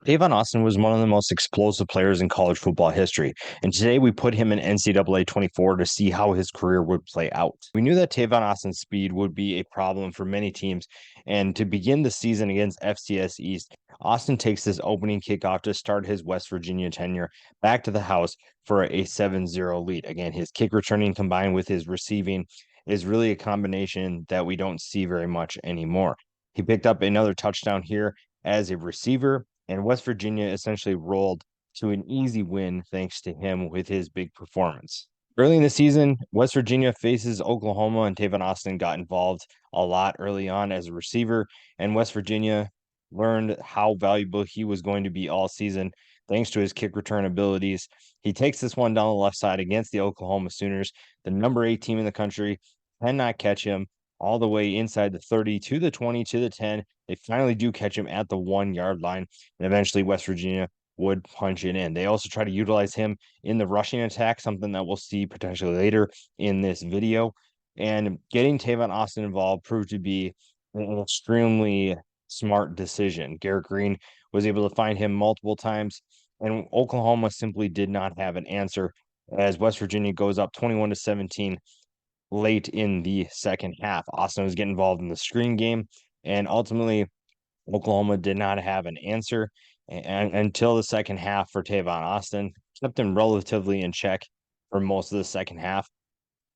Tavon Austin was one of the most explosive players in college football history, and today we put him in NCAA 24 to see how his career would play out. We knew that Tavon Austin's speed would be a problem for many teams, and to begin the season against FCS East, Austin takes this opening kickoff to start his West Virginia tenure back to the house for a 7-0 lead. Again, his kick returning combined with his receiving is really a combination that we don't see very much anymore. He picked up another touchdown here as a receiver, and West Virginia essentially rolled to an easy win thanks to him with his big performance. Early in the season, West Virginia faces Oklahoma, and Tavon Austin got involved a lot early on as a receiver, and West Virginia learned how valuable he was going to be all season thanks to his kick return abilities. He takes this one down the left side against the Oklahoma Sooners, the number 8 team in the country, cannot catch him all the way inside the 30 to the 20 to the 10. They finally do catch him at the 1 yard line, and eventually West Virginia would punch it in. They also try to utilize him in the rushing attack, something that we'll see potentially later in this video. And getting Tavon Austin involved proved to be an extremely smart decision. Garrett Green was able to find him multiple times, and Oklahoma simply did not have an answer as West Virginia goes up 21-17 late in the second half. Austin was getting involved in the screen game, and ultimately Oklahoma did not have an answer until the second half for Tavon Austin. Kept him relatively in check for most of the second half.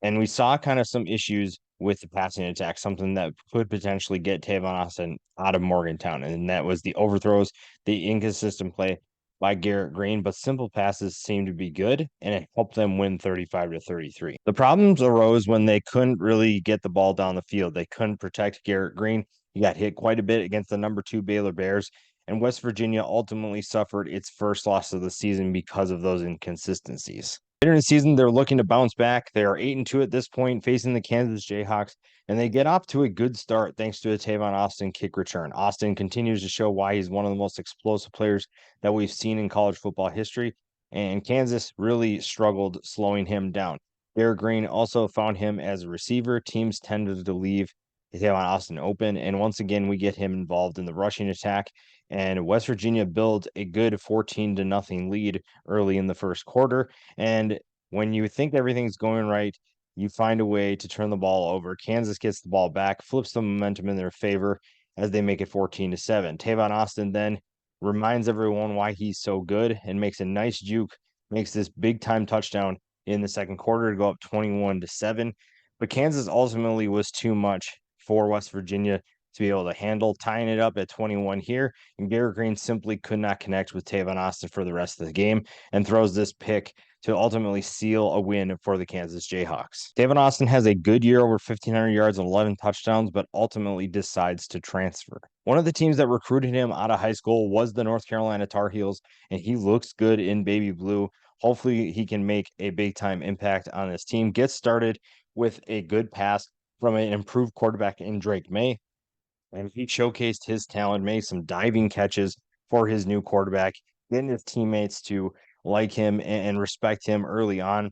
And we saw kind of some issues with the passing attack, something that could potentially get Tavon Austin out of Morgantown. And that was the overthrows, the inconsistent play by Garrett Green, but simple passes seemed to be good, and it helped them win 35-33. The problems arose when they couldn't really get the ball down the field. They couldn't protect Garrett Green. He got hit quite a bit against the number 2 Baylor Bears, and West Virginia ultimately suffered its first loss of the season because of those inconsistencies. Later in the season, they're looking to bounce back. They are 8-2 at this point, facing the Kansas Jayhawks, and they get off to a good start thanks to a Tavon Austin kick return. Austin continues to show why he's one of the most explosive players that we've seen in college football history, and Kansas really struggled slowing him down. Garrett Green also found him as a receiver. Teams tended to leave Tavon Austin open, and once again, we get him involved in the rushing attack, and West Virginia builds a good 14-0 lead early in the first quarter. And when you think everything's going right, you find a way to turn the ball over. Kansas gets the ball back, flips the momentum in their favor as they make it 14-7. Tavon Austin then reminds everyone why he's so good and makes a nice juke, makes this big time touchdown in the second quarter to go up 21-7. But Kansas ultimately was too much for West Virginia to be able to handle, tying it up at 21 here. And Garrett Green simply could not connect with Tavon Austin for the rest of the game and throws this pick to ultimately seal a win for the Kansas Jayhawks. Tavon Austin has a good year, over 1,500 yards and 11 touchdowns, but ultimately decides to transfer. One of the teams that recruited him out of high school was the North Carolina Tar Heels, and he looks good in baby blue. Hopefully he can make a big time impact on this team. Get started with a good pass from an improved quarterback in Drake May, and he showcased his talent, made some diving catches for his new quarterback, getting his teammates to like him and respect him early on.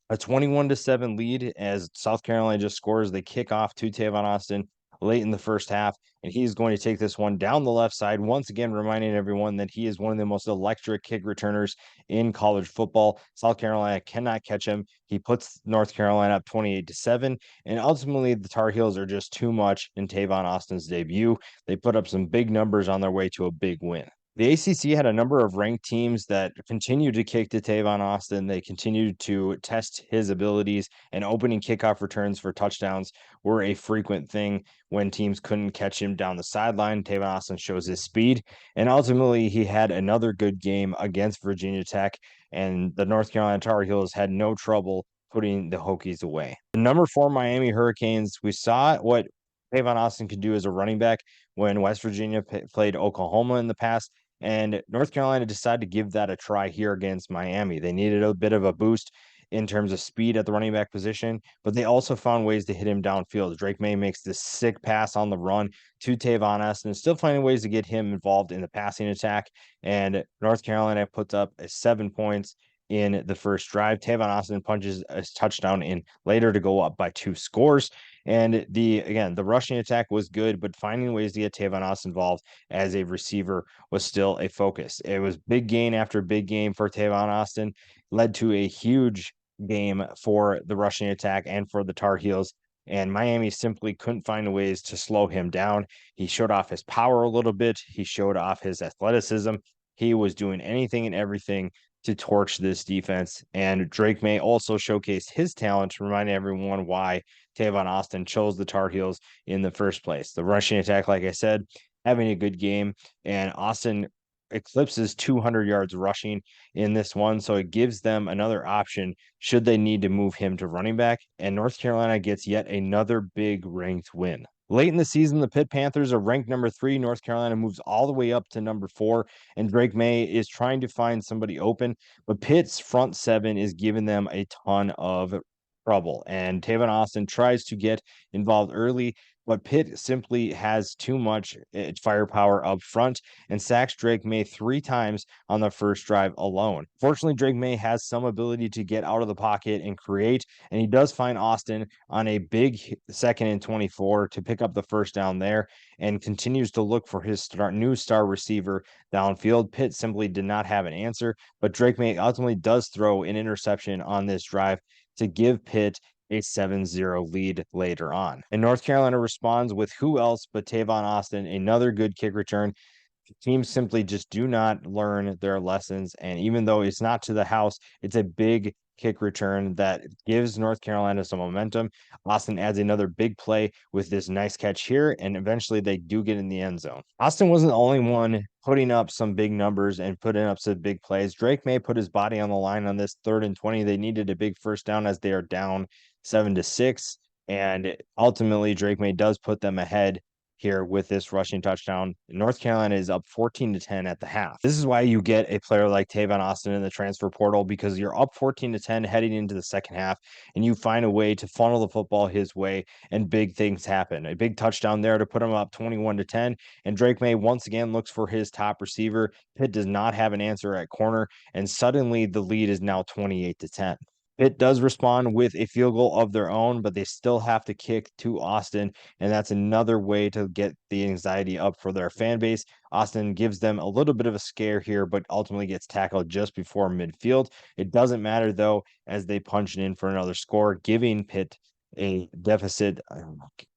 A 21-7 lead as South Carolina just scores. They kick off to Tavon Austin late in the first half, and he's going to take this one down the left side, once again reminding everyone that he is one of the most electric kick returners in college football. South Carolina cannot catch him. He puts North Carolina up 28-7, and ultimately the Tar Heels are just too much in Tavon Austin's debut. They put up some big numbers on their way to a big win. The ACC had a number of ranked teams that continued to kick to Tavon Austin. They continued to test his abilities, and opening kickoff returns for touchdowns were a frequent thing when teams couldn't catch him down the sideline. Tavon Austin shows his speed, and ultimately he had another good game against Virginia Tech, and the North Carolina Tar Heels had no trouble putting the Hokies away. The number 4 Miami Hurricanes, we saw what Tavon Austin could do as a running back when West Virginia played Oklahoma in the past. And North Carolina decided to give that a try here against Miami. They needed a bit of a boost in terms of speed at the running back position, but they also found ways to hit him downfield. Drake May makes this sick pass on the run to Tavon Austin, still finding ways to get him involved in the passing attack. And North Carolina puts up 7 points in the first drive. Tavon Austin punches a touchdown in later to go up by 2 scores. And the rushing attack was good, but finding ways to get Tavon Austin involved as a receiver was still a focus. It was big gain after big game for Tavon Austin, led to a huge game for the rushing attack and for the Tar Heels. And Miami simply couldn't find ways to slow him down. He showed off his power a little bit. He showed off his athleticism. He was doing anything and everything to torch this defense. And Drake May also showcased his talent to remind everyone why Tavon Austin chose the Tar Heels in the first place. The rushing attack, like I said, having a good game, and Austin eclipses 200 yards rushing in this one. So it gives them another option should they need to move him to running back. And North Carolina gets yet another big ranked win. Late in the season, the Pitt Panthers are ranked number 3. North Carolina moves all the way up to number 4, and Drake May is trying to find somebody open, but Pitt's front seven is giving them a ton of trouble. And Tavon Austin tries to get involved early, but Pitt simply has too much firepower up front and sacks Drake May 3 times on the first drive alone. Fortunately, Drake May has some ability to get out of the pocket and create, and he does find Austin on a big 2nd and 24 to pick up the first down there and continues to look for his new star receiver downfield. Pitt simply did not have an answer, but Drake May ultimately does throw an interception on this drive to give Pitt a 7-0 lead later on. And North Carolina responds with who else but Tavon Austin, another good kick return. Teams simply just do not learn their lessons. And even though it's not to the house, it's a big kick return that gives North Carolina some momentum. Austin adds another big play with this nice catch here, and eventually they do get in the end zone. Austin wasn't the only one putting up some big numbers and putting up some big plays. Drake May put his body on the line on this 3rd and 20. They needed a big first down as they are down 7-6. And ultimately, Drake May does put them ahead here with this rushing touchdown. North Carolina is up 14-10 at the half. This is why you get a player like Tavon Austin in the transfer portal, because you're up 14-10 heading into the second half, and you find a way to funnel the football his way, and big things happen. A big touchdown there to put him up 21-10, and Drake May once again looks for his top receiver. Pitt does not have an answer at corner, and suddenly the lead is now 28-10. Pitt does respond with a field goal of their own, but they still have to kick to Austin, and that's another way to get the anxiety up for their fan base. Austin gives them a little bit of a scare here, but ultimately gets tackled just before midfield. It doesn't matter, though, as they punch it in for another score, giving Pitt a deficit.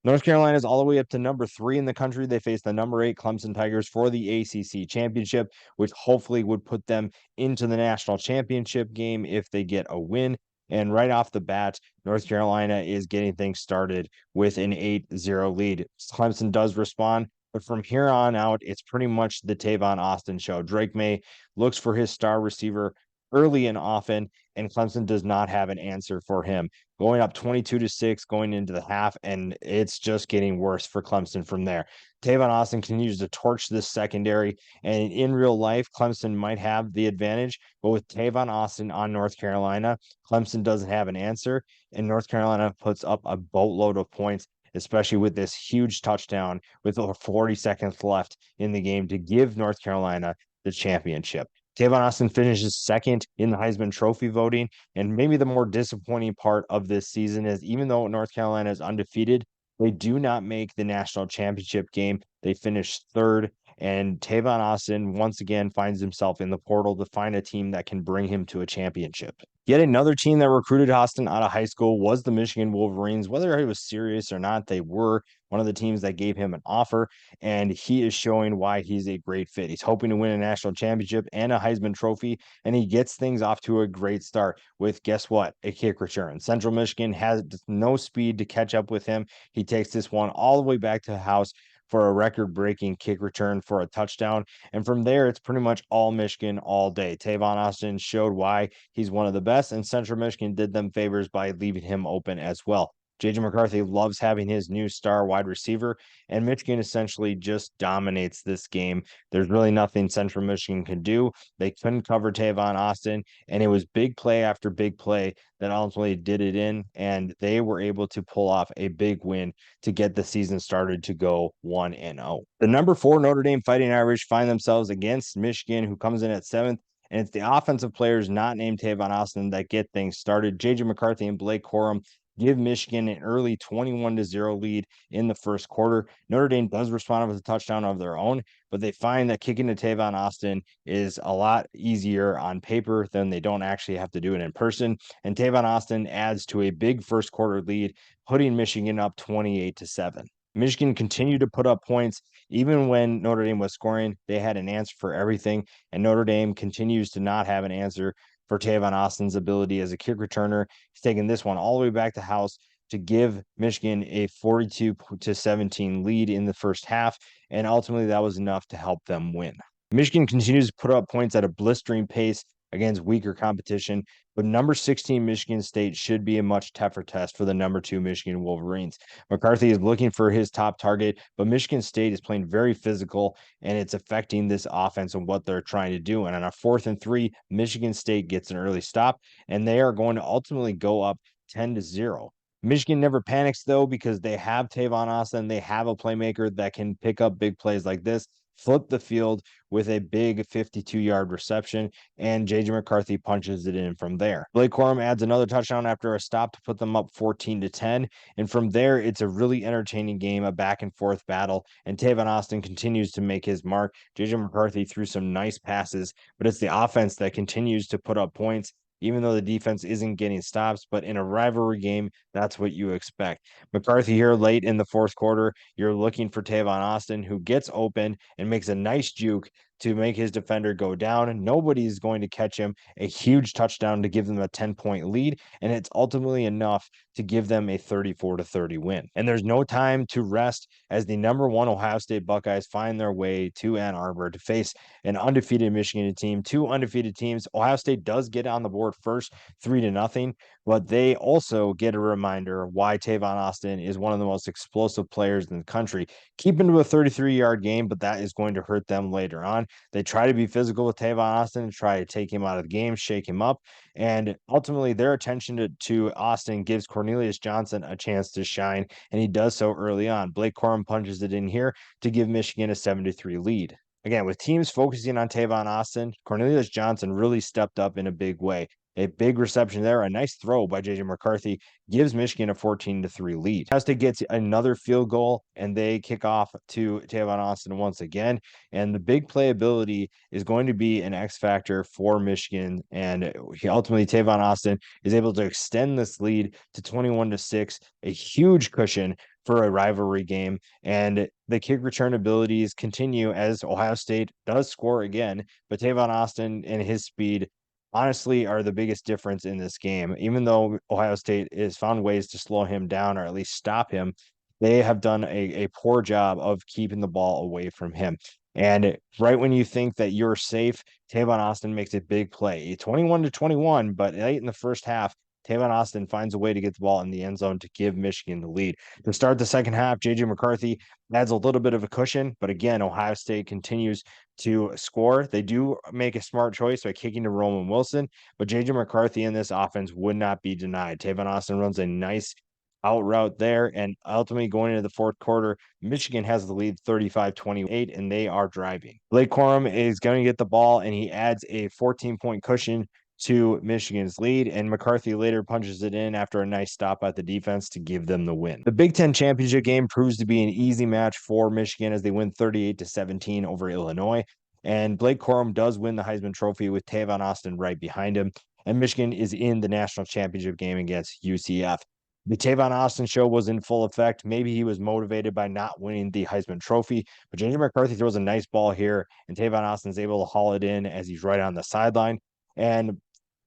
North Carolina is all the way up to number 3 in the country. They face the number 8 Clemson Tigers for the ACC championship, which hopefully would put them into the national championship game if they get a win. And right off the bat, North Carolina is getting things started with an 8-0 lead. Clemson does respond, but from here on out, it's pretty much the Tavon Austin show. Drake May looks for his star receiver early and often, and Clemson does not have an answer for him. Going up 22-6 going into the half, and it's just getting worse for Clemson from there. Tavon Austin continues to torch this secondary, and in real life, Clemson might have the advantage, but with Tavon Austin on North Carolina, Clemson doesn't have an answer, and North Carolina puts up a boatload of points, especially with this huge touchdown with over 40 seconds left in the game to give North Carolina the championship. Tavon Austin finishes 2nd in the Heisman Trophy voting, and maybe the more disappointing part of this season is even though North Carolina is undefeated, they do not make the national championship game. They finish 3rd, and Tavon Austin once again finds himself in the portal to find a team that can bring him to a championship. Yet another team that recruited Austin out of high school was the Michigan Wolverines. Whether it was serious or not, they were one of the teams that gave him an offer, and he is showing why he's a great fit. He's hoping to win a national championship and a Heisman Trophy, and he gets things off to a great start with, guess what, a kick return. Central Michigan has no speed to catch up with him. He takes this one all the way back to the house for a record-breaking kick return for a touchdown. And from there, it's pretty much all Michigan all day. Tavon Austin showed why he's one of the best, and Central Michigan did them favors by leaving him open as well. JJ McCarthy loves having his new star wide receiver, and Michigan essentially just dominates this game. There's really nothing Central Michigan can do. They couldn't cover Tavon Austin, and it was big play after big play that ultimately did it in, and they were able to pull off a big win to get the season started to go 1-0. The number 4 Notre Dame Fighting Irish find themselves against Michigan, who comes in at 7th. And it's the offensive players not named Tavon Austin that get things started. JJ McCarthy and Blake Corum give Michigan an early 21-0 lead in the first quarter. Notre Dame does respond with a touchdown of their own, but they find that kicking to Tavon Austin is a lot easier on paper than they don't actually have to do it in person. And Tavon Austin adds to a big first quarter lead, putting Michigan up 28-7. Michigan continued to put up points even when Notre Dame was scoring. They had an answer for everything, and Notre Dame continues to not have an answer for Tavon Austin's ability as a kick returner. He's taking this one all the way back to house to give Michigan a 42-17 lead in the first half, and ultimately that was enough to help them win. Michigan continues to put up points at a blistering pace against weaker competition, but number 16 Michigan State should be a much tougher test for the number 2 Michigan Wolverines. McCarthy is looking for his top target, but Michigan State is playing very physical, and it's affecting this offense and what they're trying to do. And on a 4th and 3, Michigan State gets an early stop, and they are going to ultimately go up 10-0. Michigan never panics, though, because they have Tavon Austin. They have a playmaker that can pick up big plays like this, flip the field with a big 52-yard reception, and J.J. McCarthy punches it in from there. Blake Corum adds another touchdown after a stop to put them up 14-10, and from there, it's a really entertaining game, a back-and-forth battle, and Tavon Austin continues to make his mark. J.J. McCarthy threw some nice passes, but it's the offense that continues to put up points, even though the defense isn't getting stops. But in a rivalry game, that's what you expect. McCarthy here late in the fourth quarter, you're looking for Tavon Austin, who gets open and makes a nice juke to make his defender go down. Nobody's going to catch him. A huge touchdown to give them a 10-point lead, and it's ultimately enough to give them a 34-30 win. And there's no time to rest as the number 1 Ohio State Buckeyes find their way to Ann Arbor to face an undefeated Michigan team. 2 undefeated teams. Ohio State does get on the board first, 3-0, but they also get a reminder why Tavon Austin is one of the most explosive players in the country. Keep him to a 33-yard game, but that is going to hurt them later on. They try to be physical with Tavon Austin, try to take him out of the game, shake him up, and ultimately their attention to Austin gives Cornelius Johnson a chance to shine, and he does so early on. Blake Corum punches it in here to give Michigan a 7-3 lead. Again, with teams focusing on Tavon Austin, Cornelius Johnson really stepped up in a big way. A big reception there, a nice throw by J.J. McCarthy gives Michigan a 14-3 lead. Ohio State gets another field goal, and they kick off to Tavon Austin once again. And the big playability is going to be an X factor for Michigan. And ultimately, Tavon Austin is able to extend this lead to 21-6, a huge cushion for a rivalry game. And the kick return abilities continue as Ohio State does score again, but Tavon Austin and his speed honestly are the biggest difference in this game. Even though Ohio State has found ways to slow him down or at least stop him, they have done a poor job of keeping the ball away from him. And right when you think that you're safe, Tavon Austin makes a big play, 21-21, but late in the first half, Tavon Austin finds a way to get the ball in the end zone to give Michigan the lead. To start the second half, J.J. McCarthy adds a little bit of a cushion, but again, Ohio State continues to score. They do make a smart choice by kicking to Roman Wilson, but J.J. McCarthy in this offense would not be denied. Tavon Austin runs a nice out route there, and ultimately going into the fourth quarter, Michigan has the lead 35-28, and they are driving. Blake Corum is going to get the ball, and he adds a 14-point cushion to Michigan's lead, and McCarthy later punches it in after a nice stop at the defense to give them the win. The Big Ten championship game proves to be an easy match for Michigan as they win 38-17 over Illinois, and Blake Corum does win the Heisman Trophy with Tavon Austin right behind him, and Michigan is in the national championship game against UCF. The Tavon Austin show was in full effect. Maybe he was motivated by not winning the Heisman Trophy, but J.J. McCarthy throws a nice ball here, and Tavon Austin's able to haul it in as he's right on the sideline. And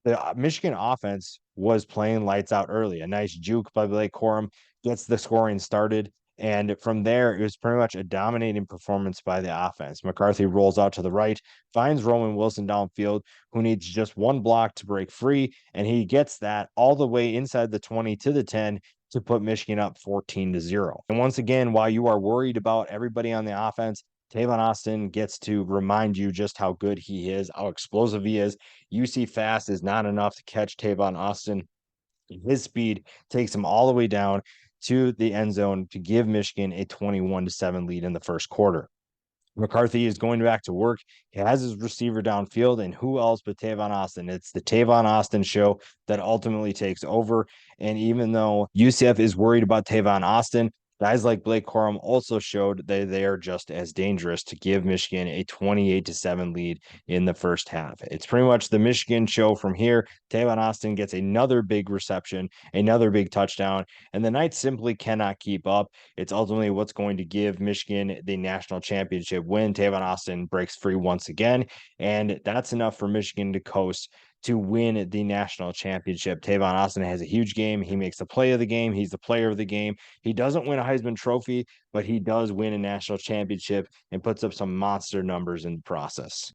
the Michigan offense was playing lights out early. A nice juke by Blake Corum gets the scoring started. And from there, it was pretty much a dominating performance by the offense. McCarthy rolls out to the right, finds Roman Wilson downfield, who needs just one block to break free. And he gets that all the way inside the 20 to the 10 to put Michigan up 14-0. And once again, while you are worried about everybody on the offense, Tavon Austin gets to remind you just how good he is, how explosive he is. UC fast is not enough to catch Tavon Austin. His speed takes him all the way down to the end zone to give Michigan a 21-7 lead in the first quarter. McCarthy is going back to work. He has his receiver downfield, and who else but Tavon Austin? It's the Tavon Austin show that ultimately takes over. And even though UCF is worried about Tavon Austin, guys like Blake Corum also showed that they are just as dangerous to give Michigan a 28-7 lead in the first half. It's pretty much the Michigan show from here. Tavon Austin gets another big reception, another big touchdown, and the Knights simply cannot keep up. It's ultimately what's going to give Michigan the national championship win. Tavon Austin breaks free once again, and that's enough for Michigan to coast to win the national championship. Tavon Austin has a huge game. He makes the play of the game. He's the player of the game. He doesn't win a Heisman Trophy, but he does win a national championship and puts up some monster numbers in the process.